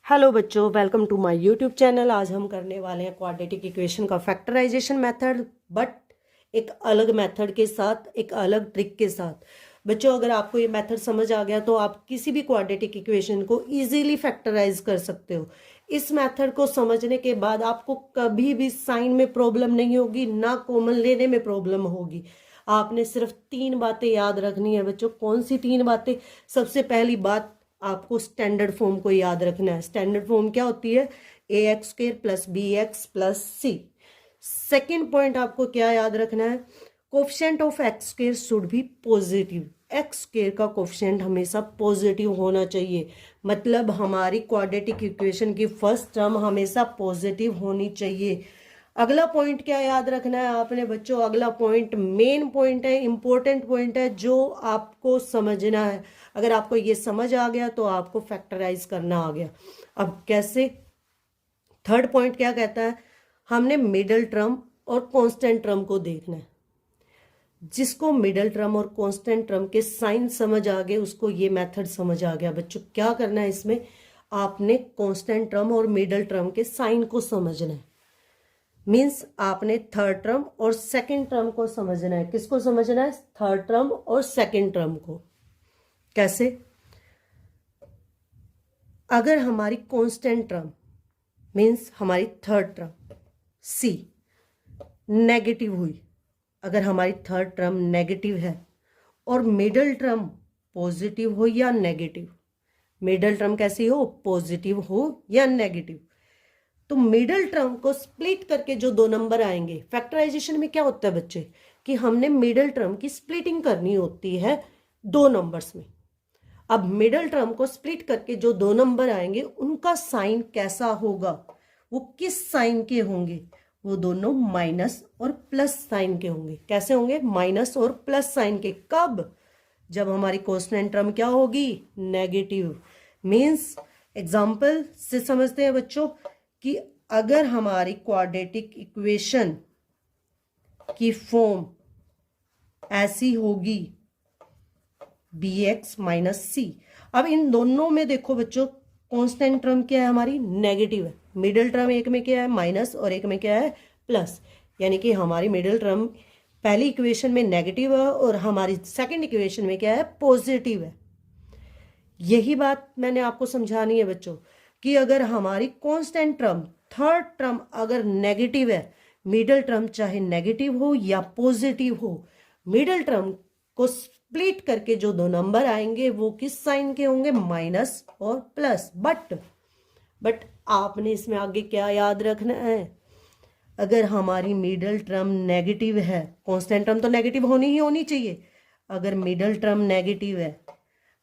Hello बच्चों, welcome to my YouTube channel. आज हम करने वाले हैं क्वाड्रेटिक इक्वेशन का फैक्टराइजेशन मेथड, बट एक अलग मेथड के साथ, एक अलग ट्रिक के साथ। बच्चों, अगर आपको ये मेथड समझ आ गया तो आप किसी भी क्वाड्रेटिक इक्वेशन को इजीली फैक्टराइज कर सकते हो। इस मेथड को समझने के बाद आपको कभी भी साइन में प्रॉब्लम नहीं होगी, ना कॉमन लेने में प्रॉब्लम होगी। आपने सिर्फ 3 बातें याद रखनी है बच्चों। कौन सी 3 बातें? सबसे पहली बात, आपको स्टैंडर्ड फॉर्म को याद रखना है। स्टैंडर्ड फॉर्म क्या होती है? ax² plus bx+c। Second point आपको क्या याद रखना है? Coefficient of x² should be positive. x² का कोफिशिएंट हमेशा पॉजिटिव होना चाहिए, मतलब हमारी क्वाड्रेटिक इक्वेशन की फर्स्ट टर्म हमेशा पॉजिटिव होनी चाहिए। अगला पॉइंट क्या याद रखना है आपने बच्चों? अगला पॉइंट मेन पॉइंट है, इंपॉर्टेंट पॉइंट है, जो आपको समझना है। अगर आपको ये समझ आ गया तो आपको फैक्टराइज करना आ गया। अब कैसे? थर्ड पॉइंट क्या कहता है? हमने मिडल टर्म और कांस्टेंट टर्म को देखना है। जिसको मिडल टर्म और कांस्टेंट टर्म के साइन समझ आ गए उसको ये मेथड समझ आ गया। बच्चों, क्या करना है इसमें? आपने कांस्टेंट टर्म और मिडल टर्म के साइन को समझना है। मीन्स आपने थर्ड टर्म और सेकंड टर्म को समझना है। किसको समझना है? थर्ड टर्म और सेकंड टर्म को। कैसे? अगर हमारी कांस्टेंट टर्म मीन्स हमारी थर्ड टर्म सी नेगेटिव हुई, अगर हमारी थर्ड टर्म नेगेटिव है और मिडल टर्म पॉजिटिव हो या नेगेटिव, मिडल टर्म कैसी हो? पॉजिटिव हो या नेगेटिव, तो मिडल टर्म को स्प्लिट करके जो 2 नंबर आएंगे, फैक्टराइजेशन में क्या होता है बच्चे कि हमने मिडल टर्म की स्प्लिटिंग करनी होती है 2 नंबर्स में। अब मिडल टर्म को स्प्लिट करके जो 2 नंबर आएंगे उनका साइन कैसा होगा? वो किस साइन के होंगे? वो दोनों माइनस और प्लस साइन के होंगे। कैसे होंगे? माइनस और प्लस साइन के। कब? जब हमारी कांस्टेंट टर्म क्या होगी? नेगेटिव। मीन्स एग्जाम्पल से समझते हैं बच्चों कि अगर हमारी क्वाड्रेटिक इक्वेशन की फॉर्म ऐसी होगी bx माइनस सी। अब इन दोनों में देखो बच्चों, कांस्टेंट टर्म क्या है? हमारी नेगेटिव है। मिडिल टर्म एक में क्या है? माइनस, और एक में क्या है? प्लस। यानी कि हमारी मिडिल टर्म पहली इक्वेशन में नेगेटिव है और हमारी सेकंड इक्वेशन में क्या है? पॉजिटिव है। यही बात मैंने आपको समझानी है बच्चों कि अगर हमारी कांस्टेंट टर्म थर्ड टर्म अगर नेगेटिव है, मिडिल टर्म चाहे नेगेटिव हो या पॉजिटिव हो, मिडिल टर्म को स्प्लिट करके जो 2 नंबर आएंगे वो किस साइन के होंगे? माइनस और प्लस। बट आपने इसमें आगे क्या याद रखना है? अगर हमारी मिडिल टर्म नेगेटिव है, कांस्टेंट टर्म तो नेगेटिव होनी ही होनी चाहिए। अगर मिडिल टर्म नेगेटिव है,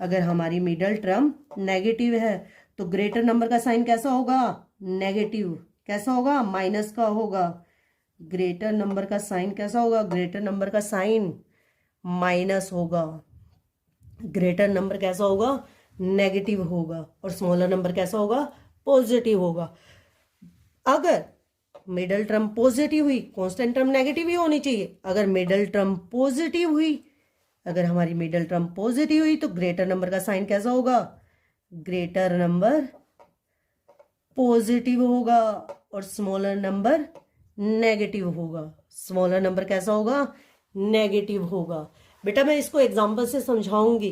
अगर हमारी मिडिल टर्म नेगेटिव है तो ग्रेटर नंबर का साइन कैसा होगा? नेगेटिव। कैसा होगा? माइनस का होगा। ग्रेटर नंबर का साइन कैसा होगा? ग्रेटर नंबर का साइन माइनस होगा। ग्रेटर नंबर कैसा होगा? नेगेटिव होगा। और स्मॉलर नंबर कैसा होगा? पॉजिटिव होगा। अगर मिडल टर्म पॉजिटिव हुई, कांस्टेंट टर्म नेगेटिव ही होनी चाहिए। अगर मिडल टर्म पॉजिटिव हुई, अगर हमारी मिडल टर्म पॉजिटिव हुई तो ग्रेटर नंबर का साइन कैसा होगा? ग्रेटर नंबर पॉजिटिव होगा और स्मॉलर नंबर नेगेटिव होगा। स्मॉलर नंबर कैसा होगा? नेगेटिव होगा। बेटा, मैं इसको एग्जांपल से समझाऊंगी,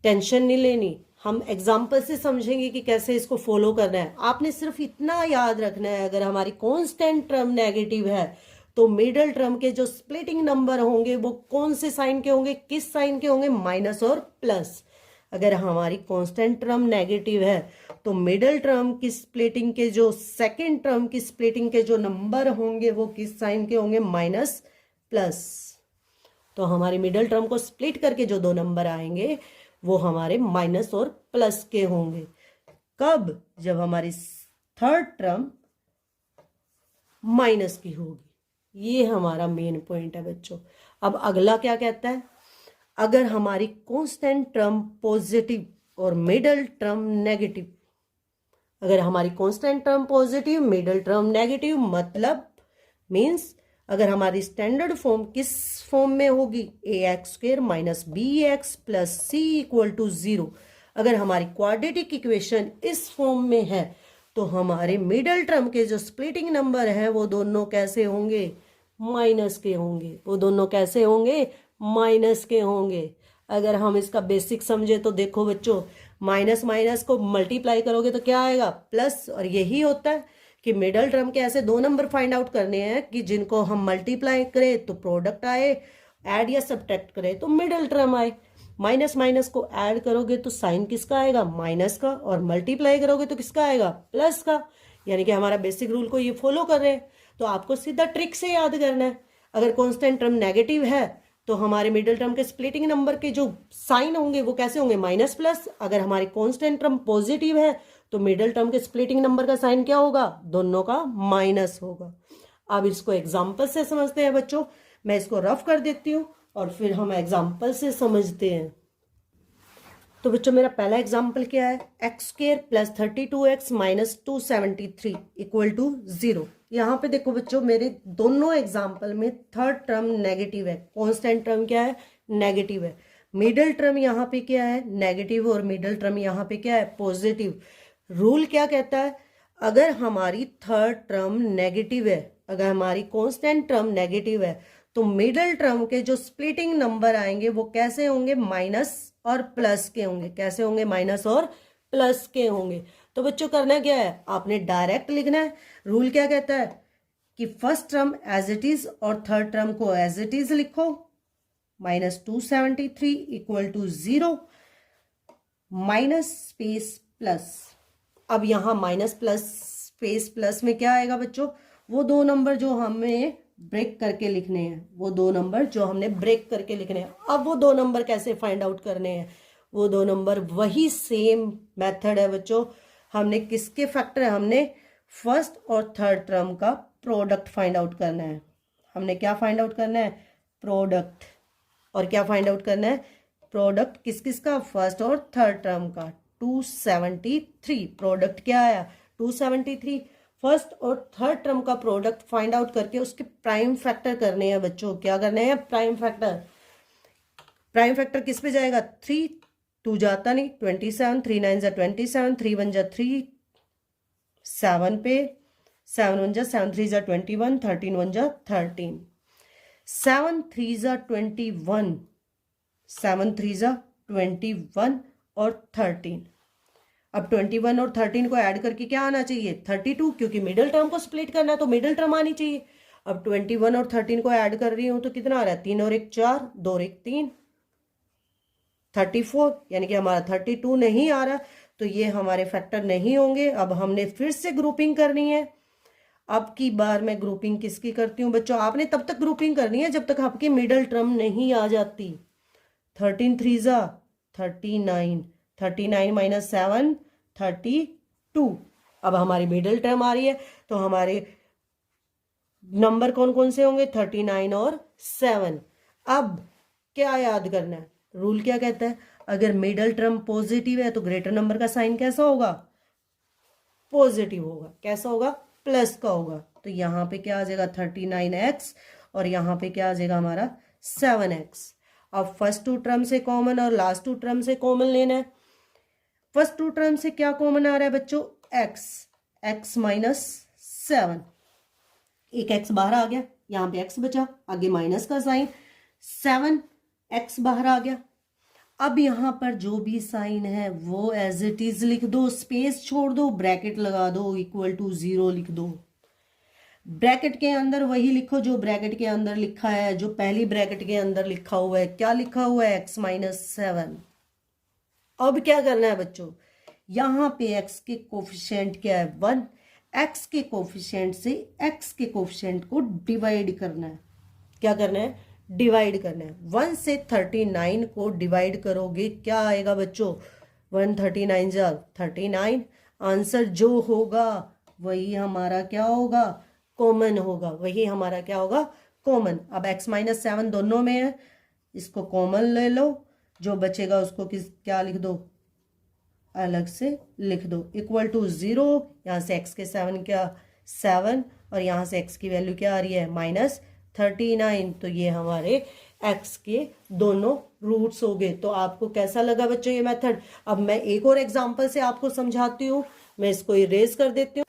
टेंशन नहीं लेनी। हम एग्जाम्पल से समझेंगे कि कैसे इसको फॉलो करना है। आपने सिर्फ इतना याद रखना है, अगर हमारी कांस्टेंट टर्म नेगेटिव है तो मिडल टर्म के जो स्प्लिटिंग नंबर होंगे वो कौन से साइन के होंगे? किस साइन के होंगे? माइनस और प्लस। अगर हमारी कांस्टेंट टर्म नेगेटिव है तो मिडल टर्म की स्प्लिटिंग के जो सेकेंड टर्म की स्प्लिटिंग के जो नंबर होंगे वो किस साइन के होंगे? Minus plus. तो हमारी मिडल टर्म को स्प्लिट करके जो 2 नंबर आएंगे वो हमारे माइनस और प्लस के होंगे। कब? जब हमारी थर्ड टर्म माइनस की होगी। ये हमारा मेन पॉइंट है बच्चों। अब अगला क्या कहता है? अगर हमारी कांस्टेंट टर्म पॉजिटिव और मिडल टर्म नेगेटिव, अगर हमारी constant term positive, middle term negative, मतलब मीन्स अगर हमारी स्टैंडर्ड फॉर्म किस फॉर्म में होगी? ax² minus bx plus c equal to 0। अगर हमारी क्वाड्रेटिक इक्वेशन इस फॉर्म में है तो हमारे मिडल टर्म के जो स्प्लिटिंग नंबर हैं वो दोनों कैसे होंगे, माइनस के होंगे। वो दोनों कैसे होंगे, माइनस के होंगे। अगर हम इसका बेसिक समझे तो देखो बच्चों, माइनस माइनस को मल्टीप्लाई करोगे तो क्या आएगा, प्लस। और यही होता है कि मिडल टर्म के ऐसे दो नंबर फाइंड आउट करने हैं कि जिनको हम मल्टीप्लाई करें तो प्रोडक्ट आए, ऐड या सब्ट्रैक्ट करें तो मिडल टर्म आए। माइनस माइनस को ऐड करोगे तो साइन किसका आएगा, माइनस का, और मल्टीप्लाई करोगे तो किसका आएगा, प्लस का। यानी कि हमारा बेसिक रूल को ये फॉलो कर रहे हैं। तो आपको सीधा ट्रिक से याद करना है। अगर कांस्टेंट टर्म नेगेटिव है तो हमारे मिडिल टर्म के स्प्लिटिंग नंबर के जो साइन होंगे वो कैसे होंगे, माइनस प्लस। अगर हमारी कांस्टेंट टर्म पॉजिटिव है तो मिडिल टर्म के स्प्लिटिंग नंबर का साइन क्या होगा, दोनों का माइनस होगा। अब इसको एग्जाम्पल से समझते हैं बच्चों। मैं इसको रफ कर देती हूँ और फिर हम एग्जाम्पल से समझते हैं। तो बच्चों मेरा पहला एग्जाम्पल क्या है, x square plus 32x minus 273 equal to 0। यहाँ पे देखो बच्चों, मेरे दोनों एग्जाम्पल में थर्ड टर्म नेगेटिव है, कांस्टेंट टर्म क्या है, नेगेटिव है। मिडल टर्म यहाँ पे क्या है, नेगेटिव, और मिडल टर्म यहाँ पे क्या है, पॉजिटिव। रूल क्या कहता है, अगर हमारी थर्ड टर्म नेगेटिव है, अगर हमारी कांस्टेंट टर्म नेगेटिव है, तो मिडल टर्म के जो स्प्लिटिंग नंबर आएंगे वो कैसे होंगे, माइनस और प्लस के होंगे। कैसे होंगे, माइनस और प्लस के होंगे। तो बच्चों करना क्या है, आपने डायरेक्ट लिखना है। रूल क्या कहता है कि first term as it is और थर्ड टर्म को एज इट इज लिखो। Minus 273 equal to 0 minus space plus. अब यहाँ माइनस प्लस स्पेस प्लस में क्या आएगा बच्चों, वो दो नंबर जो हमें ब्रेक करके लिखने हैं, वो दो नंबर जो हमने ब्रेक करके लिखने हैं। अब वो दो नंबर कैसे फाइंड आउट करने हैं, वो दो नंबर वही सेम मेथड है बच्चों। हमने किसके फैक्टर है, हमने फर्स्ट और थर्ड टर्म का प्रोडक्ट फाइंड आउट करना है। हमने क्या फाइंड आउट करना है, प्रोडक्ट। और क्या फाइंड आउट करना है, प्रोडक्ट किस किस का, फर्स्ट और थर्ड टर्म का। 273 प्रोडक्ट क्या आया, 273। फर्स्ट और थर्ड टर्म का प्रोडक्ट फाइंड आउट करके उसके प्राइम फैक्टर करने हैं बच्चों। क्या करने हैं, प्राइम फैक्टर। प्राइम फैक्टर किस पे जाएगा, 3, 2 जाता नहीं, 27, 3 9 जा 27, 3 1 जा 3, 7 पे, 7 1 जा 7 3 जा 21, 13 1 जा 13, 7 3 जा 21, 7 3 जा 21 और 13। अब 21 और 13 को ऐड करके क्या आना चाहिए, 32, क्योंकि मिडिल टर्म को स्प्लिट करना है तो मिडिल टर्म आनी चाहिए। अब 21 और 13 को ऐड कर रही हूं तो कितना आ रहा है, 3 और 1 4, 2 और 1 3, 34। यानी कि हमारा 32 नहीं आ रहा, तो ये हमारे फैक्टर नहीं होंगे। अब हमने फिर से ग्रुपिंग करनी है। अब की बार मैं ग्रुपिंग किसकी करती हूँ बच्चों, आपने तब तक ग्रुपिंग करनी है जब तक आपकी मिडिल टर्म नहीं आ जाती। 13 3 जा 39, 39 माइनस 7 32। अब हमारी मिडिल टर्म आ रही है तो हमारे नंबर कौन कौन से होंगे, 39 और 7। अब क्या याद करना है, रूल क्या कहता है, अगर मिडिल टर्म पॉजिटिव है तो ग्रेटर नंबर का साइन कैसा होगा, पॉजिटिव होगा। कैसा होगा, प्लस का होगा। तो यहाँ पे क्या आ जाएगा, 39x, और यहाँ पे क्या आ जाएगा हमारा 7x। अब फर्स्ट टू टर्म से कॉमन और लास्ट टू टर्म से कॉमन लेना है। फर्स्ट टू टर्म से क्या कॉमन आ रहा है बच्चों, x माइनस 7। एक x बाहर आ गया, यहाँ पे x बचा, आगे माइनस का साइन, 7x बाहर आ गया। अब यहाँ पर जो भी साइन है वो एज इट इज लिख दो, स्पेस छोड़ दो, ब्रैकेट लगा दो, इक्वल टू 0 लिख दो। ब्रैकेट के अंदर वही लिखो जो ब्रैकेट के अंदर लिखा है, जो पहली ब्रैकेट के अंदर लिखा हुआ है। क्या लिखा हुआ है, x माइनस 7। अब क्या करना है बच्चों, यहाँ पे x के कोफिशिएंट क्या है, 1। x के कोफिशिएंट से x के कोफिशिएंट को डिवाइड करना है। क्या करना है, डिवाइड करना है। 1 से 39 को डिवाइड करोगे क्या आएगा बच्चों, 1 39 जा 39। आंसर जो होगा वही हमारा क्या होगा, कॉमन होगा। वही हमारा क्या होगा, कॉमन। अब x माइनस 7 दोनों में है, इसको कॉमन ले लो, जो बचेगा उसको क्या लिख दो, अलग से लिख दो, इक्वल टू 0। यहाँ से x के 7 क्या, 7, और यहाँ से x की वैल्यू क्या आ रही है, माइनस 39। तो ये हमारे एक्स के दोनों रूट्स हो गए। तो आपको कैसा लगा बच्चों ये मेथड? अब मैं एक और एग्जांपल से आपको समझाती हूँ, मैं इसको इरेज कर देती हूँ।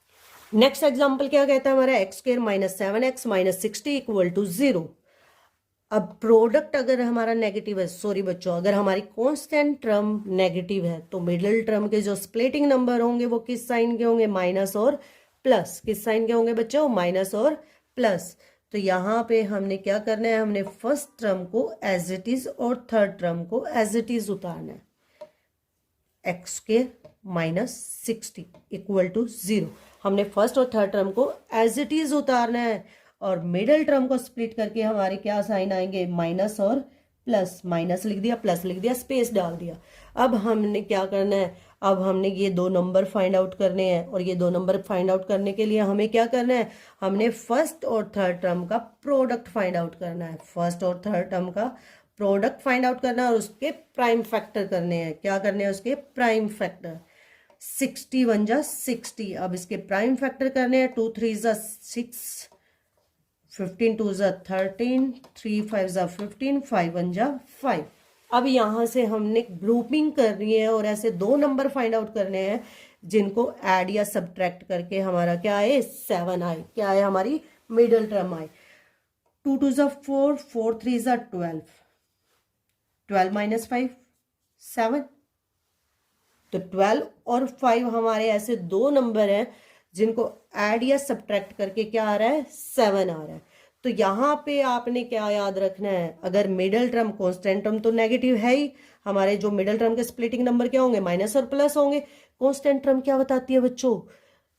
नेक्स्ट एग्जांपल क्या कहता है हमारा, x square minus 7x minus 60 equal to 0। अब प्रोडक्ट अगर हमारा नेगेटिव है, सॉरी बच्चों, अगर हमारी कांस्टेंट टर्म नेगेटिव है तो मिडिल टर्म के जो स्प्लिटिंग नंबर होंगे वो किस साइन के होंगे, माइनस और प्लस। किस साइन के होंगे बच्चों, माइनस और प्लस। तो यहाँ पे हमने क्या करना है, हमने फर्स्ट टर्म को एज इट इज और थर्ड टर्म को एज इट इज उतारना है। एक्स के माइनस 60 इक्वल टू 0, हमने फर्स्ट और थर्ड टर्म को एज इट इज उतारना है और मिडिल टर्म को स्प्लिट करके हमारे क्या साइन आएंगे, माइनस और प्लस। माइनस लिख दिया, प्लस लिख दिया, स्पेस डाल दिया। अब हमने क्या करना है, अब हमने ये दो नंबर फाइंड आउट करने हैं और ये दो नंबर फाइंड आउट करने के लिए हमें क्या करना है, हमने फर्स्ट और थर्ड टर्म का प्रोडक्ट फाइंड आउट करना है। फर्स्ट और थर्ड टर्म का प्रोडक्ट फाइंड आउट करना है और उसके प्राइम फैक्टर करने हैं। क्या करने हैं, उसके प्राइम फैक्टर। 60 1 जा 60, अब इसके प्राइम फैक्टर करने हैं। 2 3 जा 6, 15 2 जा 13, 3 5 जा 15, 5 1 जा 5। अब यहां से हमने ग्रुपिंग करनी है और ऐसे दो नंबर फाइंड आउट करने हैं जिनको ऐड या सब्ट्रैक्ट करके हमारा क्या आए, 7 आए। क्या आए, हमारी मिडिल टर्म आए। 2 2 जा 4, 4 3 जा 12, 12 माइनस 5 7। तो 12 और 5 हमारे ऐसे दो नंबर हैं जिनको ऐड या सब्ट्रैक्ट करके क्या आ रहा है, 7 आ रहा है। तो यहाँ पे आपने क्या याद रखना है, अगर मिडिल टर्म कांस्टेंट टर्म तो नेगेटिव है ही, हमारे जो मिडिल टर्म के स्प्लिटिंग नंबर क्या होंगे, माइनस और प्लस होंगे। कांस्टेंट टर्म क्या बताती है बच्चों,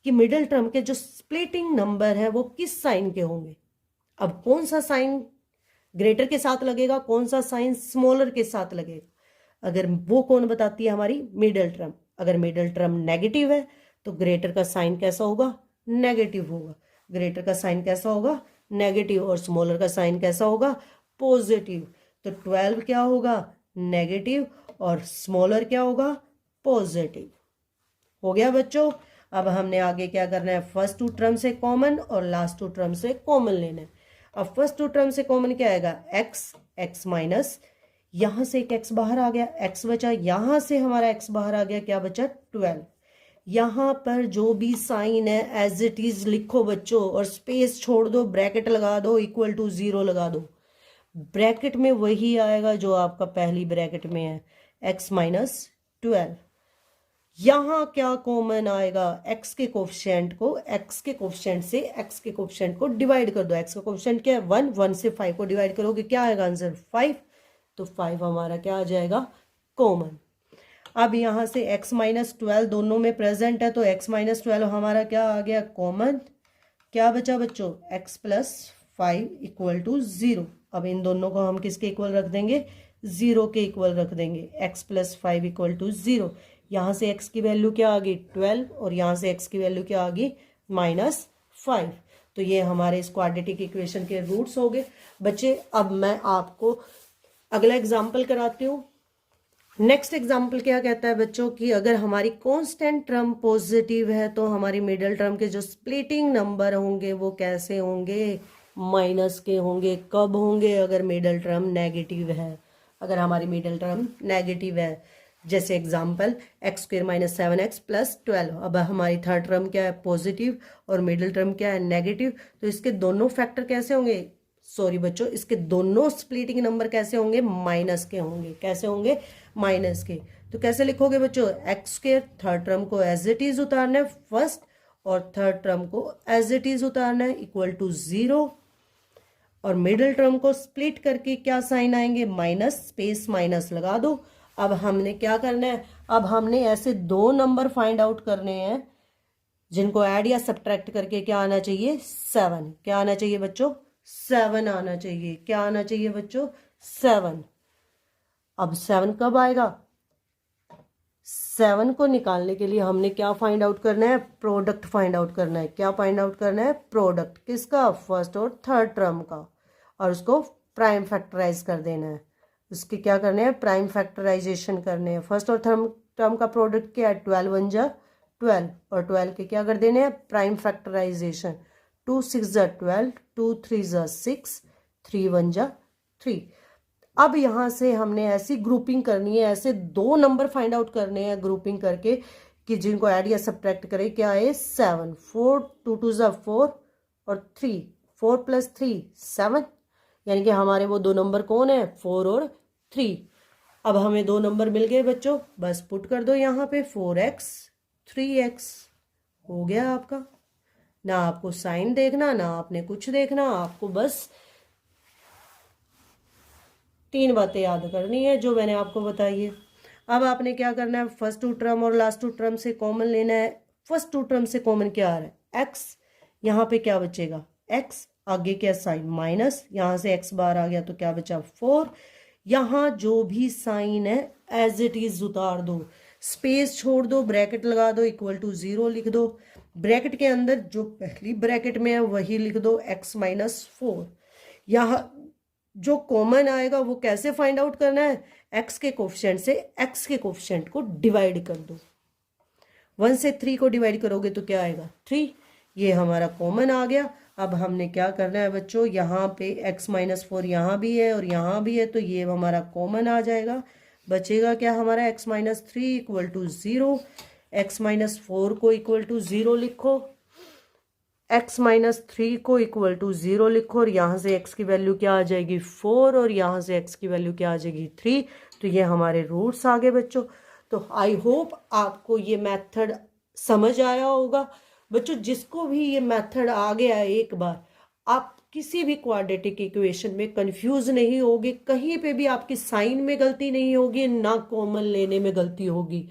कि मिडिल टर्म के जो स्प्लिटिंग नंबर है वो किस साइन के होंगे। अब कौन सा साइन ग्रेटर के साथ लगेगा, कौन सा साइन स्मॉलर के साथ लगेगा, अगर वो कौन बताती है, हमारी मिडिल टर्म। अगर मिडिल टर्म नेगेटिव है तो ग्रेटर का साइन कैसा होगा, नेगेटिव होगा। ग्रेटर का साइन कैसा होगा, नेगेटिव, और स्मॉलर का साइन कैसा होगा, पॉजिटिव। तो 12 क्या होगा, नेगेटिव, और स्मॉलर क्या होगा, पॉजिटिव। हो गया बच्चों। अब हमने आगे क्या करना है, फर्स्ट टू टर्म से कॉमन और लास्ट टू टर्म से कॉमन लेना है। अब फर्स्ट टू टर्म से कॉमन क्या आएगा, एक्स, एक्स माइनस, यहां से एक एक्स बाहर आ गया, एक्स बचा, यहां से हमारा एक्स बाहर आ गया, क्या बचा, 12। यहां पर जो भी साइन है एज इट इज लिखो बच्चों, और स्पेस छोड़ दो, ब्रैकेट लगा दो, इक्वल टू 0 लगा दो। ब्रैकेट में वही आएगा जो आपका पहली ब्रैकेट में है, एक्स माइनस 12। यहां क्या कॉमन आएगा, एक्स के कोफिशिएंट को, एक्स के कोफिशिएंट से एक्स के कोफिशिएंट को डिवाइड कर दो। एक्स का कोफिशिएंट क्या है, 1, 1 से 5 को डिवाइड करोगे, क्या आएगा आंसर, 5। तो 5 हमारा क्या आ जाएगा, कॉमन। अब यहां से x माइनस 12 दोनों में प्रेजेंट है तो x माइनस 12 हमारा क्या आ गया, कॉमन। क्या बचा बच्चों, x प्लस 5 इक्वल टू 0। अब इन दोनों को हम किसके इक्वल रख देंगे, 0 के इक्वल रख देंगे। x plus 5 equal to 0। यहां से x की वैल्यू क्या आ गई, 12, और यहां से x की वैल्यू क्या आ गई, माइनस 5। तो ये हमारे इस क्वाड्रेटिक इक्वेशन के रूट्स हो गए बच्चे। अब मैं आपको अगला एग्जाम्पल कराती हूँ। नेक्स्ट एग्जाम्पल क्या कहता है बच्चों, कि अगर हमारी कांस्टेंट टर्म पॉजिटिव है तो हमारी मिडिल टर्म के जो स्प्लिटिंग नंबर होंगे वो कैसे होंगे, माइनस के होंगे। कब होंगे, अगर मिडिल टर्म नेगेटिव है। अगर हमारी मिडिल टर्म नेगेटिव है, जैसे example x square minus 7x plus 12। अब हमारी थर्ड टर्म क्या है, पॉजिटिव, और मिडिल टर्म क्या है, नेगेटिव। तो इसके दोनों फैक्टर कैसे होंगे, सॉरी बच्चों, इसके दोनों स्प्लिटिंग नंबर कैसे होंगे, माइनस के होंगे। कैसे होंगे, माइनस के। तो कैसे लिखोगे बच्चों, एक्स स्क्वायर, थर्ड टर्म को एज इट इज उतारना है फर्स्ट, और थर्ड टर्म को एज इट इज उतारना है, इक्वल टू 0, और मिडिल टर्म को स्प्लिट करके क्या साइन आएंगे, माइनस, स्पेस माइनस लगा दो। अब हमने क्या करना है, अब हमने ऐसे दो नंबर फाइंड आउट करने हैं जिनको ऐड या सब्ट्रैक्ट करके क्या आना चाहिए, 7। क्या आना चाहिए बच्चों, 7 आना चाहिए। क्या आना चाहिए बच्चों, 7। अब 7 कब आएगा, 7 को निकालने के लिए हमने क्या फाइंड आउट करना है, प्रोडक्ट फाइंड आउट करना है। क्या फाइंड आउट करना है, प्रोडक्ट किसका, फर्स्ट और थर्ड टर्म का, और उसको प्राइम फैक्टराइज कर देना है। उसके क्या करने हैं, प्राइम फैक्टराइजेशन करने हैं। फर्स्ट और थर्ड टर्म का प्रोडक्ट क्या है, 12 1 जा 12, और 12 के क्या कर देने हैं, प्राइम फैक्टराइजेशन। 2 6 जा 12, 2 3 जा 6, 3 1 जा 3। अब यहाँ से हमने ऐसी ग्रुपिंग करनी है, ऐसे 2 नंबर फाइंड आउट करने हैं ग्रुपिंग करके कि जिनको ऐड या सब्ट्रैक्ट करें। क्या है 7, 4 2 2 4 और 3, 4 + 3 7, यानी कि हमारे वो 2 नंबर कौन है 4 और 3। अब हमें 2 नंबर मिल गए बच्चों, बस पुट कर दो यहाँ पे 4x 3x हो गया आपका। ना आपको साइन देखना, ना आपने कुछ देखना, आपको बस 3 बातें याद करनी है जो मैंने आपको बताई है। अब आपने क्या करना है, फर्स्ट 2 टर्म और लास्ट 2 टर्म से कॉमन लेना है। फर्स्ट 2 टर्म से कॉमन क्या आ रहा है x, यहाँ पे क्या बचेगा x, आगे क्या साइन माइनस, यहाँ से x बार आ गया तो क्या बचा 4। यहाँ जो भी साइन है एज इट इज उतार दो, स्पेस छोड़ दो, ब्रैकेट लगा दो, = 0 लिख दो। ब्रैकेट के अंदर जो पहली ब्रैकेट में है वही लिख दो x - 4। यहाँ जो कॉमन आएगा वो कैसे फाइंड आउट करना है, x के कोफिशिएंट से x के कोफिशिएंट को डिवाइड कर दो। 1 से 3 को डिवाइड करोगे तो क्या आएगा 3, ये हमारा कॉमन आ गया। अब हमने क्या करना है बच्चों, यहाँ पे x - 4 यहाँ भी है और यहाँ भी है, तो ये हमारा कॉमन आ जाएगा। बचेगा क्या हमारा x - 3 = 0, x - 4 को =0 लिखो, x - 3 को =0 लिखो, और यहाँ से x की वैल्यू क्या आ जाएगी 4, और यहाँ से x की वैल्यू क्या आ जाएगी 3। तो ये हमारे रूट्स आ गए बच्चों। तो आई होप आपको ये मेथड समझ आया होगा बच्चों। जिसको भी ये मेथड आ गया है एक बार, आप किसी भी क्वाड्रेटिक इक्वेशन में कंफ्यूज नहीं होगे, कहीं पे भी आपकी साइन में गलती नहीं होगी, ना कॉमन लेने में गलती होगी।